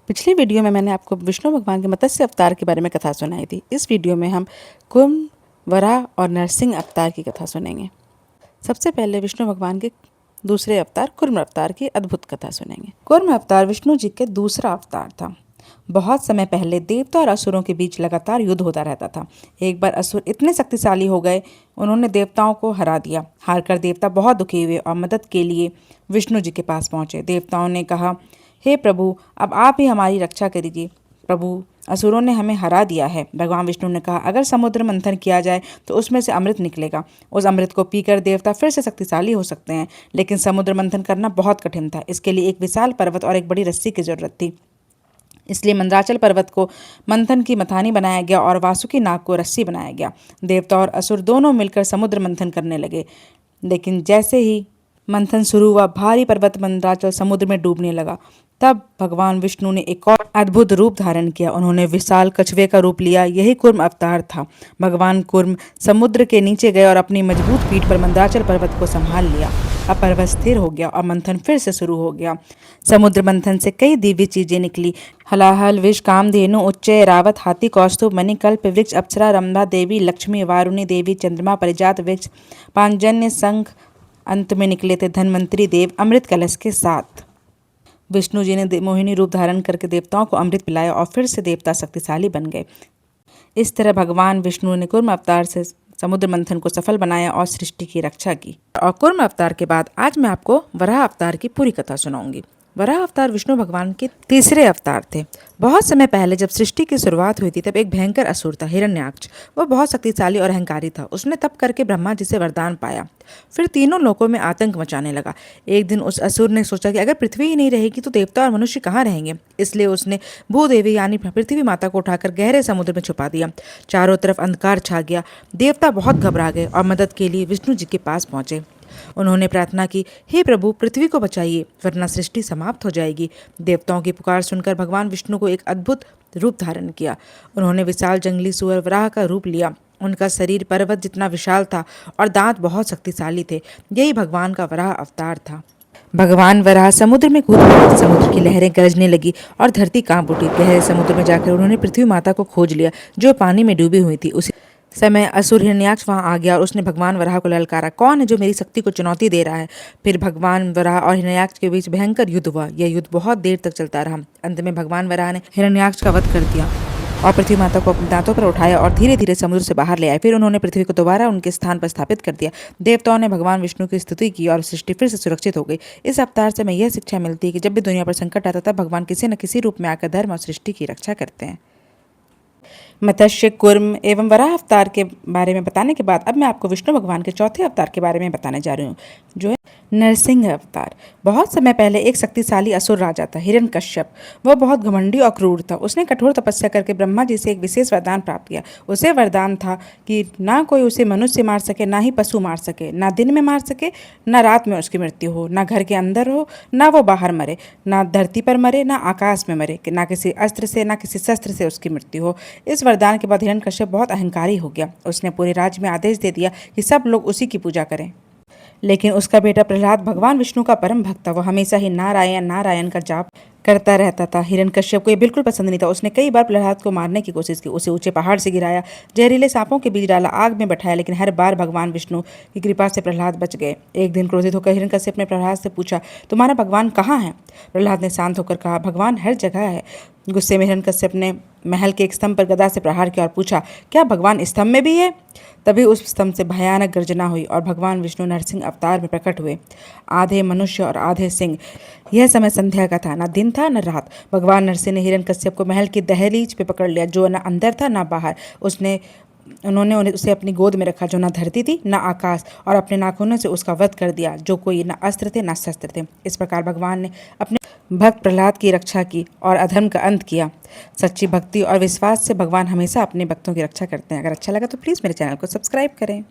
पिछली वीडियो में मैंने आपको विष्णु भगवान के मत्स्य अवतार के बारे में कथा सुनाई थी। इस वीडियो में हम कुर्म, वराह और नरसिंह अवतार की कथा सुनेंगे। सबसे पहले विष्णु भगवान के दूसरे अवतार कुर्म अवतार की अद्भुत कथा सुनेंगे। कुर्म अवतार विष्णु जी के दूसरा अवतार था। बहुत समय पहले देवता और असुरों के बीच लगातार युद्ध होता रहता था। एक बार असुर इतने शक्तिशाली हो गए, उन्होंने देवताओं को हरा दिया। हारकर देवता बहुत दुखी हुए और मदद के लिए विष्णु जी के पास पहुंचे। देवताओं ने कहा, हे प्रभु, अब आप ही हमारी रक्षा करिए। प्रभु, असुरों ने हमें हरा दिया है। भगवान विष्णु ने कहा, अगर समुद्र मंथन किया जाए तो उसमें से अमृत निकलेगा। उस अमृत को पीकर देवता फिर से शक्तिशाली हो सकते हैं, लेकिन समुद्र मंथन करना बहुत कठिन था। इसके लिए एक विशाल पर्वत और एक बड़ी रस्सी की जरूरत थी। इसलिए मंदराचल पर्वत को मंथन की मथानी बनाया गया और वासुकी नाग को रस्सी बनाया गया। देवता और असुर दोनों मिलकर समुद्र मंथन करने लगे, लेकिन जैसे ही मंथन शुरू हुआ, भारी पर्वत मंदराचल समुद्र में डूबने लगा। तब भगवान विष्णु ने एक और अद्भुत रूप धारण किया। उन्होंने विशाल कछुए का रूप लिया। यही कुर्म अवतार था। भगवान कुर्म समुद्र के नीचे गए और अपनी मजबूत पीठ पर मंदराचल पर्वत को संभाल लिया। अब पर्वत स्थिर हो गया और मंथन फिर से शुरू हो गया। समुद्र मंथन से कई दिव्य चीजें निकली। हलाहल, विष, कामधेनु, उच्च, रावत, हाथी, कौस्तुभ, मणि, कल्प वृक्ष, अप्सरा, रंभा देवी, लक्ष्मी, वारुणी देवी, चंद्रमा, परिजात वृक्ष, पांजन्य, शंख। अंत में निकले थे धन्वंतरी देव अमृत कलश के साथ। विष्णु जी ने मोहिनी रूप धारण करके देवताओं को अमृत पिलाया और फिर से देवता शक्तिशाली बन गए। इस तरह भगवान विष्णु ने कुर्म अवतार से समुद्र मंथन को सफल बनाया और सृष्टि की रक्षा की। और कुर्म अवतार के बाद आज मैं आपको वराह अवतार की पूरी कथा सुनाऊंगी। वराह अवतार विष्णु भगवान के तीसरे अवतार थे। बहुत समय पहले जब सृष्टि की शुरुआत हुई थी, तब एक भयंकर असुर था, हिरण्याक्ष। वह बहुत शक्तिशाली और अहंकारी था। उसने तप करके ब्रह्मा जी से वरदान पाया। फिर तीनों लोकों में आतंक मचाने लगा। एक दिन उस असुर ने सोचा कि अगर पृथ्वी ही नहीं रहेगी तो देवता और मनुष्य कहाँ रहेंगे। इसलिए उसने भूदेवी यानी पृथ्वी माता को उठाकर गहरे समुद्र में छुपा दिया। चारों तरफ अंधकार छा गया। देवता बहुत घबरा गए और मदद के लिए विष्णु जी के पास पहुंचे। उन्होंने प्रार्थना की, हे प्रभु, पृथ्वी को बचाइए, वरना सृष्टि समाप्त हो जाएगी। देवताओं की पुकार सुनकर भगवान विष्णु को एक अद्भुत रूप धारण किया। उन्होंने विशाल जंगली सुअर वराह का रूप लिया। उनका शरीर पर्वत जितना विशाल था और दांत बहुत शक्तिशाली थे। यही भगवान का वराह अवतार था। भगवान वराह समुद्र में कूद पड़े। समुद्र की लहरें गरजने लगी और धरती कांप उठी। गहरे समुद्र में जाकर उन्होंने पृथ्वी माता को खोज लिया, जो पानी में डूबी हुई थी। उसी समय असुर हिरण्याक्ष वहां आ गया और उसने भगवान वराह को ललकारा, कौन है जो मेरी शक्ति को चुनौती दे रहा है। फिर भगवान वराह और हिरण्याक्ष के बीच भयंकर युद्ध हुआ। यह युद्ध बहुत देर तक चलता रहा। अंत में भगवान वराह ने हिरण्याक्ष का वध कर दिया और पृथ्वी माता को अपने दांतों पर उठाया और धीरे धीरे समुद्र से बाहर ले आए। फिर उन्होंने पृथ्वी को दोबारा उनके स्थान पर स्थापित कर दिया। देवताओं ने भगवान विष्णु की स्तुति की और सृष्टि फिर से सुरक्षित हो गई। इस अवतार से हमें यह शिक्षा मिलती है कि जब भी दुनिया पर संकट आता, तब भगवान किसी न किसी रूप में आकर धर्म और सृष्टि की रक्षा करते हैं। मत्स्य, कुर्म एवं वराह अवतार के बारे में बताने के बाद अब मैं आपको विष्णु भगवान के चौथे अवतार के बारे में बताने जा रही हूँ, जो है नरसिंह अवतार। बहुत समय पहले एक शक्तिशाली असुर राजा था, हिरण्यकश्यप। वह बहुत घमंडी और क्रूर था। उसने कठोर तपस्या करके ब्रह्मा जी से एक विशेष वरदान प्राप्त किया। उसे वरदान था कि ना कोई उसे मनुष्य मार सके, ना ही पशु मार सके, ना दिन में मार सके, ना रात में उसकी मृत्यु हो, ना घर के अंदर हो, ना वो बाहर मरे, ना धरती पर मरे, ना आकाश में मरे, ना किसी अस्त्र से, ना किसी शस्त्र से उसकी मृत्यु हो। इस वरदान के बाद हिरण्यकश्यप बहुत अहंकारी हो गया। उसने पूरे राज्य में आदेश दे दिया कि सब लोग उसी की पूजा करें। लेकिन उसका बेटा प्रहलाद भगवान विष्णु का परम भक्त था। वह हमेशा ही नारायण नारायण का जाप करता रहता था। हिरण्यकश्यप को यह बिल्कुल पसंद नहीं था। उसने कई बार प्रहलाद को मारने की कोशिश की। उसे ऊंचे पहाड़ से गिराया, जहरीले सांपों के बीच डाला, आग में बैठाया, लेकिन हर बार भगवान विष्णु की कृपा से प्रहलाद बच गए। एक दिन क्रोधित होकर हिरण्यकश्यप ने प्रहलाद से पूछा, तुम्हारा भगवान कहाँ है। प्रहलाद ने शांत होकर कहा, भगवान हर जगह है। गुस्से में हिरण्यकश्यप ने महल के एक स्तंभ पर गदा से प्रहार किया और पूछा, क्या भगवान स्तंभ में भी है। तभी उस स्तंभ से भयानक गर्जना हुई और भगवान विष्णु नरसिंह अवतार में प्रकट हुए, आधे मनुष्य और आधे सिंह। यह समय संध्या का था, न दिन था न रात। भगवान नरसिंह ने हिरण्यकश्यप को महल की दहलीज पे पकड़ लिया, जो न अंदर था न बाहर। उन्होंने उसे अपनी गोद में रखा, जो न धरती थी न आकाश, और अपने नाखूनों से उसका वध कर दिया, जो कोई न अस्त्र थे न शस्त्र थे। इस प्रकार भगवान ने अपने भक्त प्रहलाद की रक्षा की और अधर्म का अंत किया। सच्ची भक्ति और विश्वास से भगवान हमेशा अपने भक्तों की रक्षा करते हैं। अगर अच्छा लगा तो प्लीज़ मेरे चैनल को सब्सक्राइब करें।